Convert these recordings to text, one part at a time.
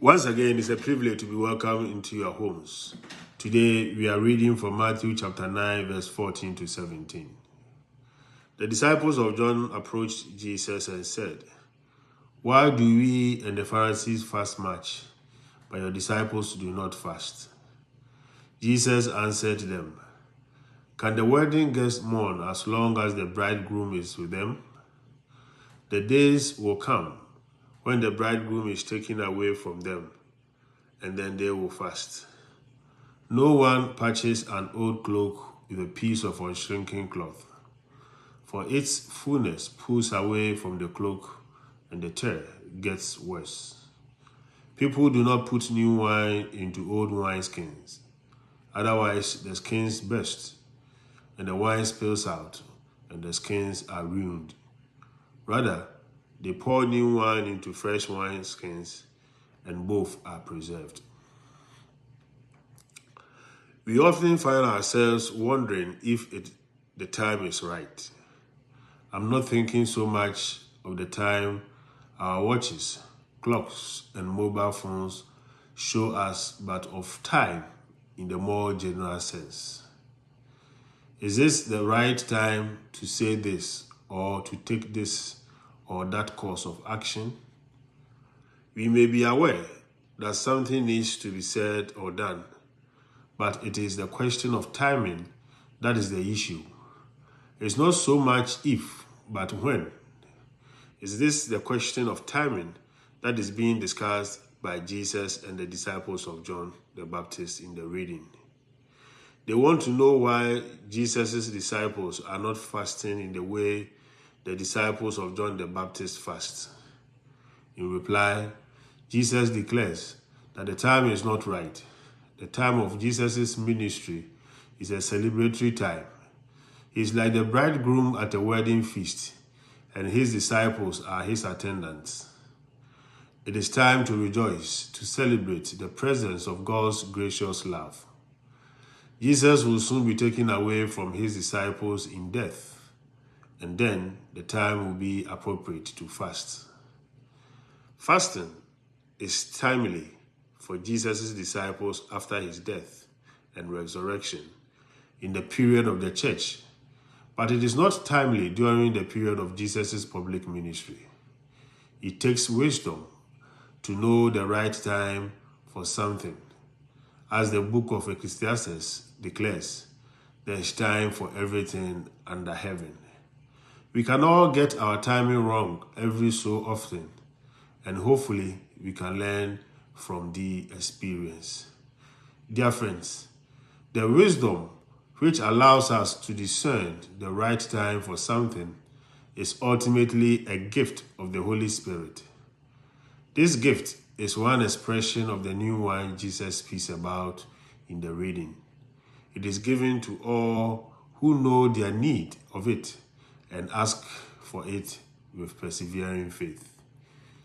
Once again, it's a privilege to be welcomed into your homes. Today, we are reading from Matthew chapter 9, verse 14 to 17. The disciples of John approached Jesus and said, "Why do we and the Pharisees fast much, but your disciples do not fast?" Jesus answered them, "Can the wedding guests mourn as long as the bridegroom is with them? The days will come when the bridegroom is taken away from them, and then they will fast. No one patches an old cloak with a piece of unshrinking cloth, for its fullness pulls away from the cloak, and the tear gets worse. People do not put new wine into old wineskins. Otherwise, the skins burst, and the wine spills out, and the skins are ruined. Rather, they pour new wine into fresh wineskins, and both are preserved." We often find ourselves wondering if the time is right. I'm not thinking so much of the time our watches, clocks, and mobile phones show us, but of time in the more general sense. Is this the right time to say this or to take this or that course of action? We may be aware that something needs to be said or done, but it is the question of timing that is the issue. It's not so much if, but when. Is this the question of timing that is being discussed by Jesus and the disciples of John the Baptist in the reading? They want to know why Jesus' disciples are not fasting in the way the disciples of John the Baptist fast. In reply, Jesus declares that the time is not right. The time of Jesus' ministry is a celebratory time. He is like the bridegroom at a wedding feast, and his disciples are his attendants. It is time to rejoice, to celebrate the presence of God's gracious love. Jesus will soon be taken away from his disciples in death, and then the time will be appropriate to fast. Fasting is timely for Jesus' disciples after his death and resurrection in the period of the church, but it is not timely during the period of Jesus' public ministry. It takes wisdom to know the right time for something. As the book of Ecclesiastes declares, there is time for everything under heaven. We can all get our timing wrong every so often, and hopefully we can learn from the experience. Dear friends, the wisdom which allows us to discern the right time for something is ultimately a gift of the Holy Spirit. This gift is one expression of the new wine Jesus speaks about in the reading. It is given to all who know their need of it and ask for it with persevering faith.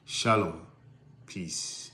Shalom. Peace.